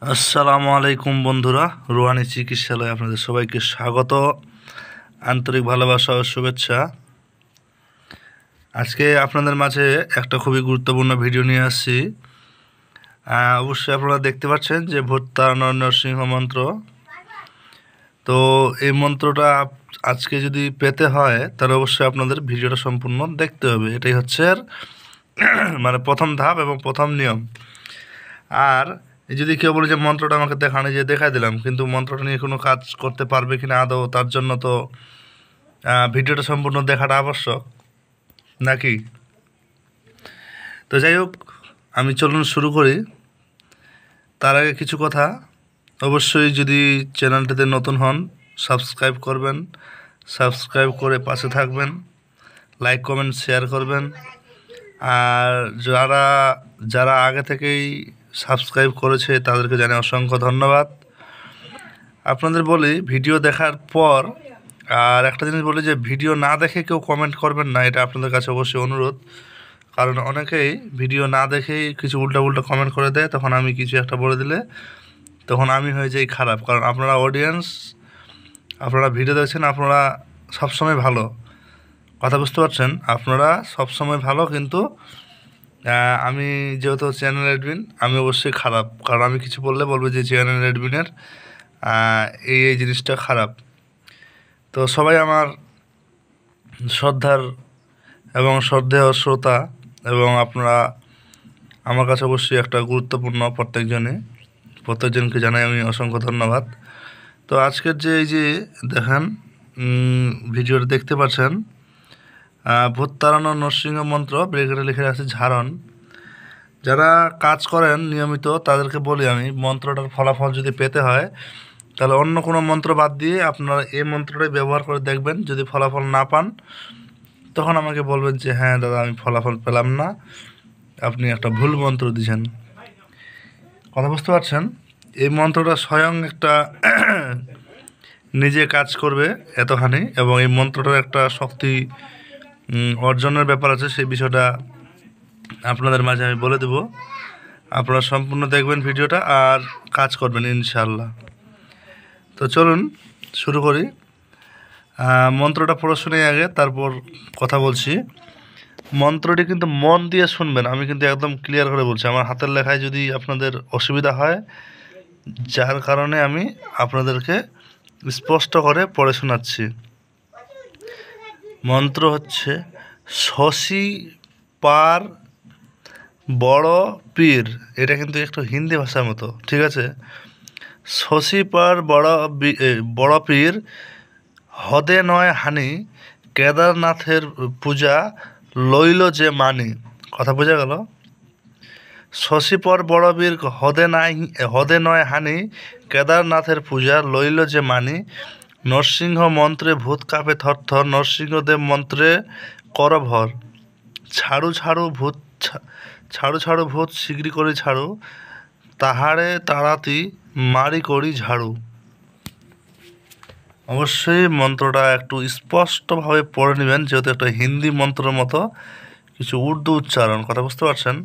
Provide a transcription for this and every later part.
আসসালামু আলাইকুম বন্ধুরা, রুহানি চিকিৎসালয়ে আপনাদের সবাইকে স্বাগত, আন্তরিক ভালোবাসা ও শুভেচ্ছা। আজকে আপনাদের মাঝে একটা খুবই গুরুত্বপূর্ণ ভিডিও নিয়ে আসছি। অবশ্যই আপনারা দেখতে পাচ্ছেন যে ভূত তাড়ানোর নরসিংহ মন্ত্র। তো এই মন্ত্রটা আজকে যদি পেতে হয় তাহলে অবশ্যই আপনাদের ভিডিওটা সম্পূর্ণ দেখতে হবে। এটাই হচ্ছে মানে প্রথম ধাপ এবং প্রথম নিয়ম। আর যদি কেউ বলে যে মন্ত্রটা আমাকে দেখানো, যে দেখাই দিলাম, কিন্তু মন্ত্রটা নিয়ে কোনো কাজ করতে পারবে কিনা আদৌ, তার জন্য তো ভিডিওটা সম্পূর্ণ দেখাটা আবশ্যক নাকি। তো যাই হোক, আমি চলুন শুরু করি। তার আগে কিছু কথা, অবশ্যই যদি চ্যানেলটিতে নতুন হন সাবস্ক্রাইব করবেন, সাবস্ক্রাইব করে পাশে থাকবেন, লাইক কমেন্ট শেয়ার করবেন। আর যারা যারা আগে থেকেই সাবস্ক্রাইব করেছে তাদেরকে জানাই অসংখ্য ধন্যবাদ। আপনাদের বলি, ভিডিও দেখার পর আর একটা জিনিস বলি যে ভিডিও না দেখে কেউ কমেন্ট করবেন না, এটা আপনাদের কাছে অবশ্যই অনুরোধ। কারণ অনেকেই ভিডিও না দেখেই কিছু উল্টা কমেন্ট করে দেয়, তখন আমি কিছু একটা বলে দিলে তখন আমি হয়ে যাই খারাপ। কারণ আপনারা অডিয়েন্স, আপনারা ভিডিও দেখছেন, আপনারা সবসময় ভালো, কথা বুঝতে পারছেন, আপনারা সবসময় ভালো, কিন্তু আমি যেহেতু চ্যানেল অ্যাডমিন, আমি অবশ্যই খারাপ। কারণ আমি কিছু বললে বলবো যে চ্যানেল অ্যাডমিনের এই জিনিসটা খারাপ। তো সবাই আমার শ্রদ্ধার এবং শ্রদ্ধেয় শ্রোতা, এবং আপনারা আমার কাছে অবশ্যই একটা গুরুত্বপূর্ণ প্রত্যেকজনকে জানাই আমি অসংখ্য ধন্যবাদ। তো আজকের যে এই যে দেখেন ভিডিওটা দেখতে পাচ্ছেন, ভূত তাড়ানোর নরসিংহ মন্ত্র, ব্রেকেটে লিখে আছে ঝাড়ন। যারা কাজ করেন নিয়মিত তাদেরকে বলি আমি, মন্ত্রটার ফলাফল যদি পেতে হয় তাহলে অন্য কোনো মন্ত্র বাদ দিয়ে আপনারা এই মন্ত্রটাই ব্যবহার করে দেখবেন। যদি ফলাফল না পান তখন আমাকে বলবেন যে হ্যাঁ দাদা, আমি ফলাফল পেলাম না, আপনি একটা ভুল মন্ত্র দিয়েছেন। কথা বুঝতে পারছেন? এই মন্ত্রটা স্বয়ং একটা নিজে কাজ করবে এতখানি, এবং এই মন্ত্রটার একটা শক্তি অর্জনের ব্যাপার আছে, সেই বিষয়টা আপনাদের মাঝে আমি বলে দেব। আপনারা সম্পূর্ণ দেখবেন ভিডিওটা আর কাজ করবেন ইনশাআল্লাহ। তো চলুন শুরু করি। মন্ত্রটা পড়ে শুনে আগে তারপর কথা বলছি। মন্ত্রটি কিন্তু মন দিয়ে শুনবেন, আমি কিন্তু একদম ক্লিয়ার করে বলছি। আমার হাতের লেখায় যদি আপনাদের অসুবিধা হয়, যার কারণে আমি আপনাদেরকে স্পষ্ট করে পড়ে শোনাচ্ছি। মন্ত্র হচ্ছে শশী পার বড় পীর। এটা কিন্তু একটু হিন্দি ভাষার মতো, ঠিক আছে? শশী পার বড় পীর, হদে নয় হানি, কেদারনাথের পূজা লইল যে মানি। কথা বোঝা গেল? শশীপর বড়বীর, হদে নয় হানি, কেদারনাথের পূজা লইল যে মানি। নরসিংহ মন্ত্রে ভূত কাঁপে থরথর, নরসিংহদেব মন্ত্রে কর ভর। ছাড়ু ছাড়ু ভূত শীঘ্রই করে ছাড়ু, তাহারে তাড়াতি মারি করি ঝাড়ু। অবশ্যই মন্ত্রটা একটু স্পষ্টভাবে পড়ে নেবেন, যেহেতু একটা হিন্দি মন্ত্রের মতো কিছু উর্দু উচ্চারণ। কথা বুঝতে পারছেন?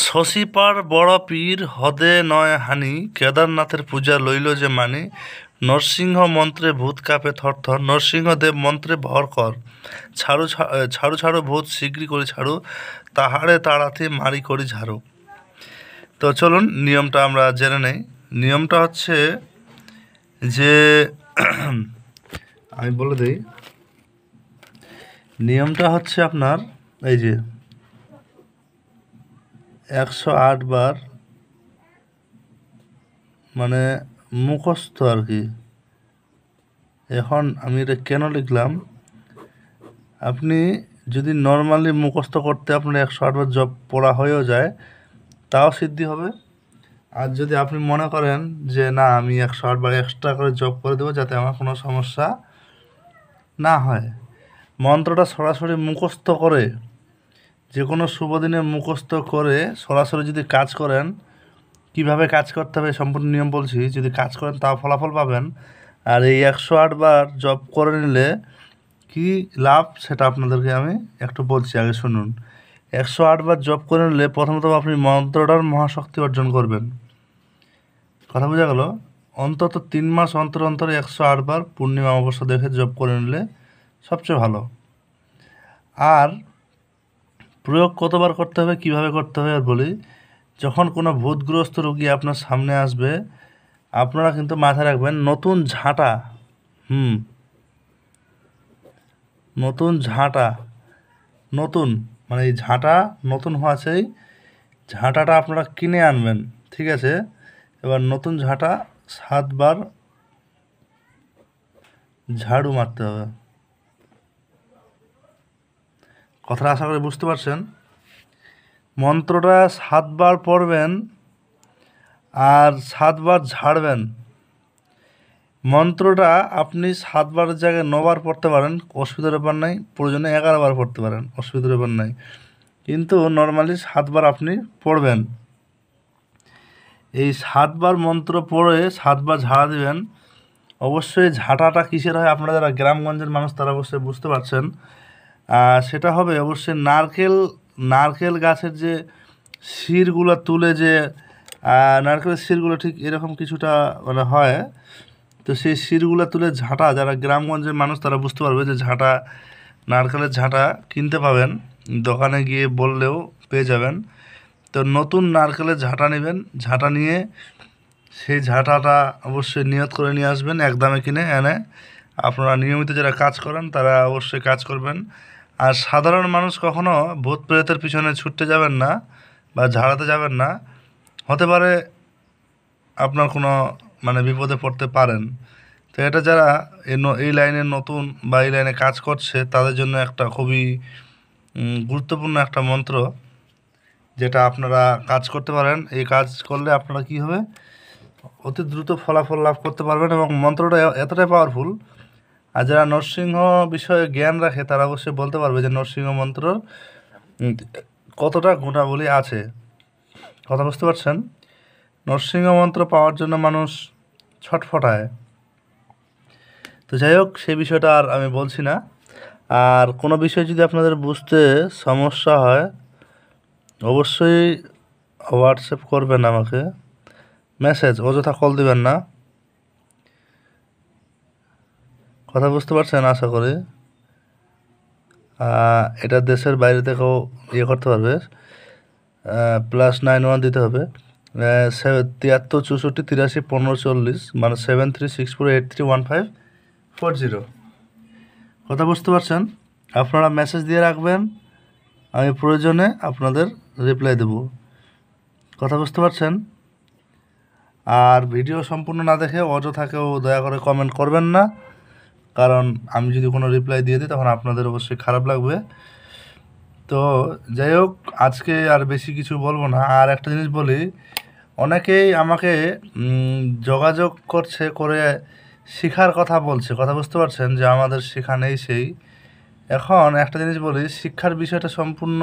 শশীপার বড় পীর, হদে নয় হানি, কেদারনাথের পূজা লইল যে মানি। নরসিংহ মন্ত্রে ভূত কাঁপে থরথর, নরসিংহদেব মন্ত্রে ভর কর। ছাড়ু ভূত শীঘ্রই করি ছাড়ু, তাহারে তাড়াতে মারি করি ঝাড়ু। তো চলুন নিয়মটা আমরা জেনে নেই। নিয়মটা হচ্ছে যে আমি বলে দিই, নিয়মটা হচ্ছে আপনার এই যে 108 বার, মানে মুখস্থ আর কি। এখন আমি এটা কেন লিখলাম, আপনি যদি নর্মালি মুখস্থ করতে আপনার 108 বার জপ পড়া হয়েও যায় তাও সিদ্ধি হবে। আর যদি আপনি মনে করেন যে না, আমি 108 বার এক্সট্রা করে জপ করে দেবো যাতে আমার কোনো সমস্যা না হয়, মন্ত্রটা সরাসরি মুখস্থ করে, যে কোনো শুভ দিনে মুখস্থ করে সরাসরি যদি কাজ করেন, কিভাবে কাজ করতে হবে সম্পূর্ণ নিয়ম বলছি, যদি কাজ করেন তাও ফলাফল পাবেন। আর এই 108 বার জপ করে নিলে কি লাভ সেটা আপনাদেরকে আমি একটু বলছি, আগে শুনুন। 108 বার জপ করে নিলে প্রথমত আপনি মন্ত্রটার মহাশক্তি অর্জন করবেন। কথা বোঝা গেল? অন্তত 3 মাস অন্তর অন্তর 108 বার পূর্ণিমা অমাবস্যা দেখে জপ করে নিলে সবচেয়ে ভালো। আর প্রয়োগ কতবার করতে হবে, কিভাবে করতে হবে আর বলি। যখন কোনো ভূতগ্রস্ত রোগী আপনার সামনে আসবে, আপনারা কিন্তু মাথায় রাখবেন নতুন ঝাঁটা, নতুন ঝাঁটা, নতুন মানে এই ঝাঁটা নতুন হওয়া চাই, ঝাঁটাটা আপনারা কিনে আনবেন, ঠিক আছে? এবার নতুন ঝাঁটা 7 বার ঝাড়ু মারতে হবে। কথাটা আশা করি বুঝতে পারছেন। মন্ত্রটা 7 বার পড়বেন আর 7 বার ঝাড়বেন। মন্ত্রটা আপনি 7 বারের জায়গায় 9 বার পড়তে পারেন, অসুবিধার ব্যাপার নাই। প্রয়োজনে 11 বার পড়তে পারেন, অসুবিধার ব্যাপার নাই। কিন্তু নর্মালি 7 বার আপনি পড়বেন। এই 7 বার মন্ত্র পড়ে 7 বার ঝাড়া দিবেন। অবশ্যই ঝাঁটাটা কিসের হয়, আপনারা যারা গ্রামগঞ্জের মানুষ তারা অবশ্যই বুঝতে পারছেন। সেটা হবে অবশ্যই নারকেল গাছের যে শিরগুলো তুলে, যে নারকেলের শিরগুলো ঠিক এরকম কিছুটা মানে হয়, তো সেই শিরগুলো তুলে ঝাঁটা, যারা গ্রামগঞ্জের মানুষ তারা বুঝতে পারবে যে ঝাঁটা, নারকেলের ঝাঁটা কিনতে পাবেন, দোকানে গিয়ে বললেও পেয়ে যাবেন। তো নতুন নারকেলের ঝাঁটা নেবেন, ঝাঁটা নিয়ে সেই ঝাঁটাটা অবশ্যই নিয়ত করে নিয়ে আসবেন, একদমে কিনে এনে আপনারা নিয়মিত যারা কাজ করেন তারা অবশ্যই কাজ করবেন। আর সাধারণ মানুষ কখনো ভূত প্রেতের পিছনে ছুটতে যাবেন না বা ঝাড়াতে যাবেন না, হতে পারে আপনার কোনো মানে বিপদে পড়তে পারেন। তো এটা যারা এই লাইনে নতুন বা এই লাইনে কাজ করছে তাদের জন্য একটা খুবই গুরুত্বপূর্ণ একটা মন্ত্র, যেটা আপনারা কাজ করতে পারেন। এই কাজ করলে আপনারা কী হবে, অতি দ্রুত ফলাফল লাভ করতে পারবেন এবং মন্ত্রটা এতটাই পাওয়ারফুল। আর যারা নরসিংহ বিষয়ে জ্ঞান রাখে তারা অবশ্যই বলতে পারবে যে নরসিংহ মন্ত্রর কতটা গুণাবলী আছে। কথা বুঝতে পারছেন? নরসিংহ মন্ত্র পাওয়ার জন্য মানুষ ছটফটায়। তো যাই হোক, সেই বিষয়টা আর আমি বলছি না। আর কোনো বিষয় যদি আপনাদের বুঝতে সমস্যা হয় অবশ্যই হোয়াটসঅ্যাপ করবেন আমাকে, মেসেজ, অযথা কল দিবেন না। কথা বুঝতে পারছেন আশা করি। এটা দেশের বাইরে থেকেও ইয়ে করতে পারবে। +91 দিতে হবে, 73 64 83 15 40, মানে 7364831540। কথা বুঝতে পারছেন? আপনারা মেসেজ দিয়ে রাখবেন, আমি প্রয়োজনে আপনাদের রিপ্লাই দেব। কথা বুঝতে পারছেন? আর ভিডিও সম্পূর্ণ না দেখে অযথা কেউ দয়া করে কমেন্ট করবেন না, কারণ আমি যদি কোনো রিপ্লাই দিয়ে দিই তখন আপনাদের অবশ্যই খারাপ লাগবে। তো যাই হোক, আজকে আর বেশি কিছু বলবো না। আর একটা জিনিস বলি, অনেকেই আমাকে যোগাযোগ করছে, করে শেখার কথা বলছে। কথা বুঝতে পারছেন যে আমাদের শেখা নেই সেই। এখন একটা জিনিস বলি, শিক্ষার বিষয়টা সম্পূর্ণ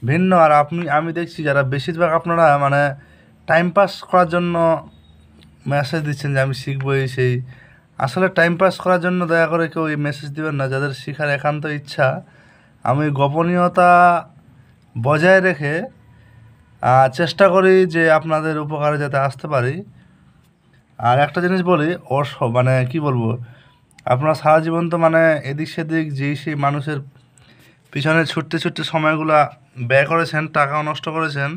ভিন্ন। আর আমি দেখছি যারা বেশিরভাগ আপনারা মানে টাইম পাস করার জন্য মেসেজ দিচ্ছেন যে আমি শিখবো এই সেই। আসলে টাইম পাস করার জন্য দয়া করে কেউ এই মেসেজ দিবেন না। যাদের শেখার একান্ত ইচ্ছা, আমি গোপনীয়তা বজায় রেখে চেষ্টা করি যে আপনাদের উপকারে যাতে আসতে পারি। আর একটা জিনিস বলি, মানে কি বলবো, আপনারা সারা জীবন তো মানে এদিক সেদিক যেই সেই মানুষের পিছনে ছুটতে ছুটতে সময়গুলা ব্যয় করেছেন, টাকাও নষ্ট করেছেন।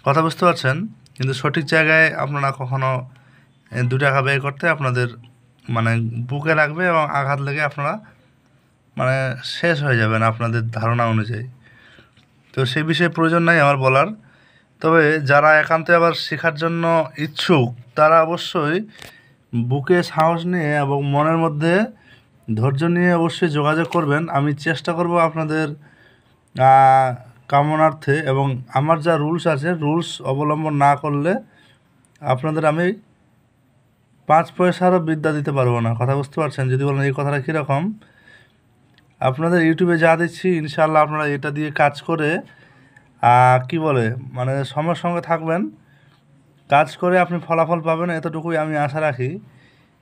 কথা বুঝতে পারছেন? কিন্তু সঠিক জায়গায় আপনারা কখনো 2 টাকা ব্যয় করতে আপনাদের মানে বুকে লাগবে এবং আঘাত লেগে আপনারা মানে শেষ হয়ে যাবেন আপনাদের ধারণা অনুযায়ী। তো সেই বিষয়ে প্রয়োজন নাই আমার বলার। তবে যারা একান্তে আবার শেখার জন্য ইচ্ছুক তারা অবশ্যই বুকে সাহস নিয়ে এবং মনের মধ্যে ধৈর্য নিয়ে অবশ্যই যোগাযোগ করবেন। আমি চেষ্টা করব আপনাদের কামনার্থে, এবং আমার যা রুলস আছে রুলস অবলম্বন না করলে আপনাদের আমি 5 পয়সারও বিদ্যা দিতে পারবো না। কথা বুঝতে পারছেন? যদি বলেন এই কথাটা কীরকম, আপনাদের ইউটিউবে যা দিচ্ছি ইনশাআল্লাহ আপনারা এটা দিয়ে কাজ করে কি বলে মানে সময়ের সঙ্গে থাকবেন, কাজ করে আপনি ফলাফল পাবেন, এতটুকুই আমি আশা রাখি।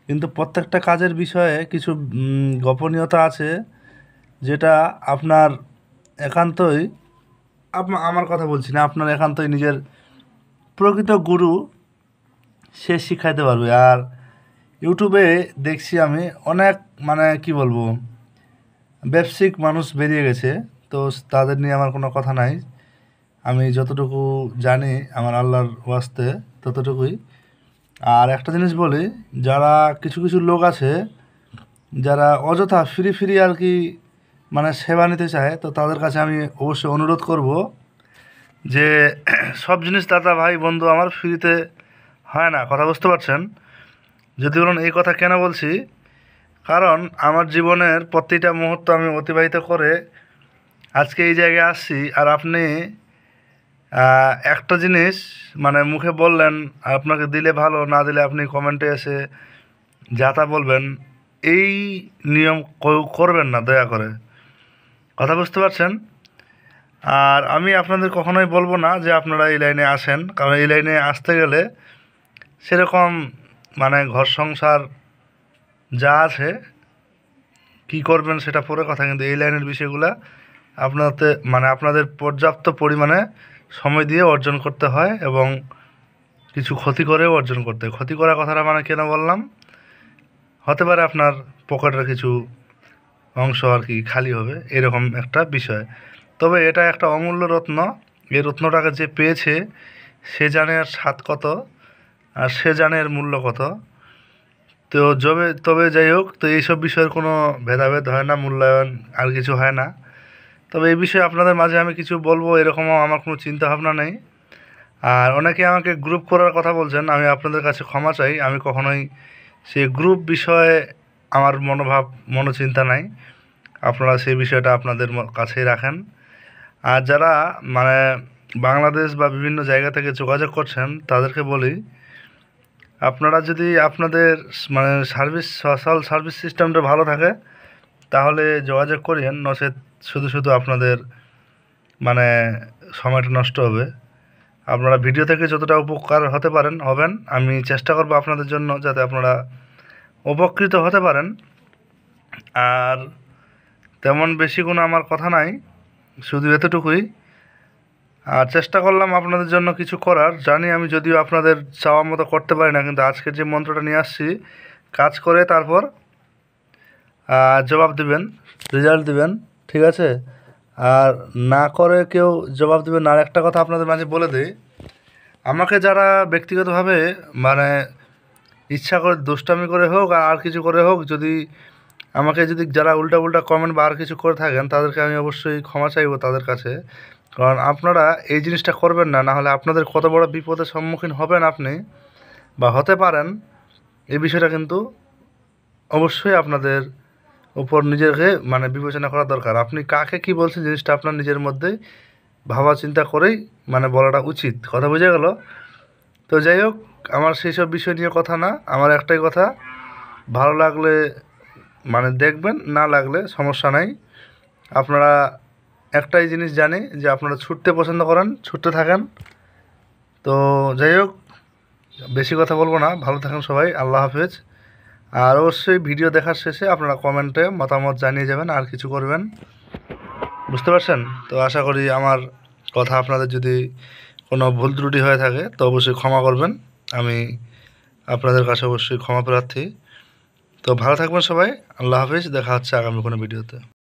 কিন্তু প্রত্যেকটা কাজের বিষয়ে কিছু গোপনীয়তা আছে, যেটা আপনার একান্তই আমার কথা বলছি না, আপনার একান্তই নিজের প্রকৃত গুরু সে শিখাইতে পারবে। আর ইউটিউবে দেখছি আমি অনেক মানে কি বলবো ব্যবসায়িক মানুষ বেরিয়ে গেছে, তো তাদের নিয়ে আমার কোনো কথা নাই। আমি যতটুকু জানি আমার আল্লাহর ওয়াস্তে ততটুকুই। আর একটা জিনিস বলি, যারা কিছু কিছু লোক আছে যারা অযথা ফ্রি ফ্রি আর কি মানে সেবা নিতে চায়, তো তাদের কাছে আমি অবশ্যই অনুরোধ করব যে সব জিনিস দাদা ভাই বন্ধু আমার ফ্রিতে হয় না, কথা বুঝতে পারছেন? যদি বলুন এই কথা কেন বলছি, কারণ আমার জীবনের প্রতিটা মুহূর্ত আমি অতিবাহিত করে আজকে এই জায়গায় আসছি। আর আপনি একটা জিনিস মানে মুখে বললেন, আপনাকে দিলে ভালো, না দিলে আপনি কমেন্টে এসে যা তা বলবেন, এই নিয়ম করবেন না দয়া করে, কথা বুঝতে পারছেন? আর আমি আপনাদের কখনোই বলবো না যে আপনারা এই লাইনে আসেন, কারণ এই লাইনে আসতে গেলে সেরকম মানে ঘর সংসার যা আছে কী করবেন সেটা পরে কথা, কিন্তু এই লাইনের বিষয়গুলো আপনাদের পর্যাপ্ত পরিমাণে সময় দিয়ে অর্জন করতে হয় এবং কিছু ক্ষতি করেও অর্জন করতে হয়। ক্ষতি করার কথাটা মানে কেন বললাম, হতে পারে আপনার পকেটের কিছু অংশ আর কি খালি হবে, এরকম একটা বিষয়। তবে এটা একটা অমূল্য রত্ন, এই রত্নটাকে যে পেয়েছে সে জানে এর স্বাদ কত, আর সে জানে এর মূল্য কত। তো তবে যাই হোক, তো এইসব বিষয়ের কোনো ভেদাভেদ হয় না, মূল্যায়ন আর কিছু হয় না। তবে এই বিষয়ে আপনাদের মাঝে আমি কিছু বলবো এরকমও আমার কোনো চিন্তা ভাবনা নেই। আর অনেকে আমাকে গ্রুপ করার কথা বলছেন, আমি আপনাদের কাছে ক্ষমা চাই, আমি কখনোই সেই গ্রুপ বিষয়ে আমার মনোচিন্তা নাই। আপনারা সেই বিষয়টা আপনাদের কাছেই রাখেন। আর যারা মানে বাংলাদেশ বা বিভিন্ন জায়গা থেকে যোগাযোগ করছেন তাদেরকে বলি, আপনারা যদি আপনাদের মানে সোশ্যাল সার্ভিস সিস্টেমটা ভালো থাকে তাহলে যোগাযোগ করিয়েন, নচেত শুধু আপনাদের মানে সময়টা নষ্ট হবে। আপনারা ভিডিও থেকে যতটা উপকার হবেন, আমি চেষ্টা করব আপনাদের জন্য যাতে আপনারা উপকৃত হতে পারেন। আর তেমন বেশি কোনো আমার কথা নাই, শুধু এতটুকুই। আর চেষ্টা করলাম আপনাদের জন্য কিছু করার, জানি আমি যদিও আপনাদের চাওয়া মতো করতে পারি না, কিন্তু আজকের যে মন্ত্রটা নিয়ে আসছি কাজ করে তারপর জবাব দিবেন, রেজাল্ট দিবেন, ঠিক আছে? আর না করে কেউ জবাব দেবেন না। আর একটা কথা আপনাদের মাঝে বলে দিই, আমাকে যারা ব্যক্তিগতভাবে মানে ইচ্ছা করে দুষ্টামি করে হোক আর কিছু করে হোক, যদি যারা উল্টা কমেন্ট বা আর কিছু করে থাকেন তাদেরকে আমি অবশ্যই ক্ষমা চাইবো তাদের কাছে। কারণ আপনারা এই জিনিসটা করবেন না, নাহলে আপনাদের কত বড় বিপদের সম্মুখীন হবেন আপনি বা হতে পারেন, এই বিষয়টা কিন্তু অবশ্যই আপনাদের উপর নিজেকে মানে বিবেচনা করা দরকার। আপনি কাকে কি বলছেন জিনিসটা আপনার নিজের মধ্যেই ভাবা চিন্তা করেই মানে বলাটা উচিত, কথা বোঝা গেল? তো যাই হোক, আমার সেই সব বিষয় নিয়ে কথা না, আমার একটাই কথা, ভালো লাগলে মানে দেখবেন, না লাগলে সমস্যা নাই। আপনারা একটাই জিনিস জানি যে আপনারা ছুটতে পছন্দ করেন, ছুটতে থাকেন। তো যাই হোক, বেশি কথা বলবো না, ভালো থাকেন সবাই, আল্লাহ হাফেজ। আর অবশ্যই ভিডিও দেখার শেষে আপনারা কমেন্টে মতামত জানিয়ে যাবেন আর কিছু করবেন, বুঝতে পারছেন? তো আশা করি আমার কথা আপনাদের যদি কোনো ভুল ত্রুটি হয়ে থাকে তো অবশ্যই ক্ষমা করবেন, আমি আপনাদের কাছে অবশ্যই ক্ষমা প্রার্থী। তো ভালো থাকবেন সবাই, আল্লাহ হাফেজ, দেখা হচ্ছে আগামী কোনো ভিডিওতে।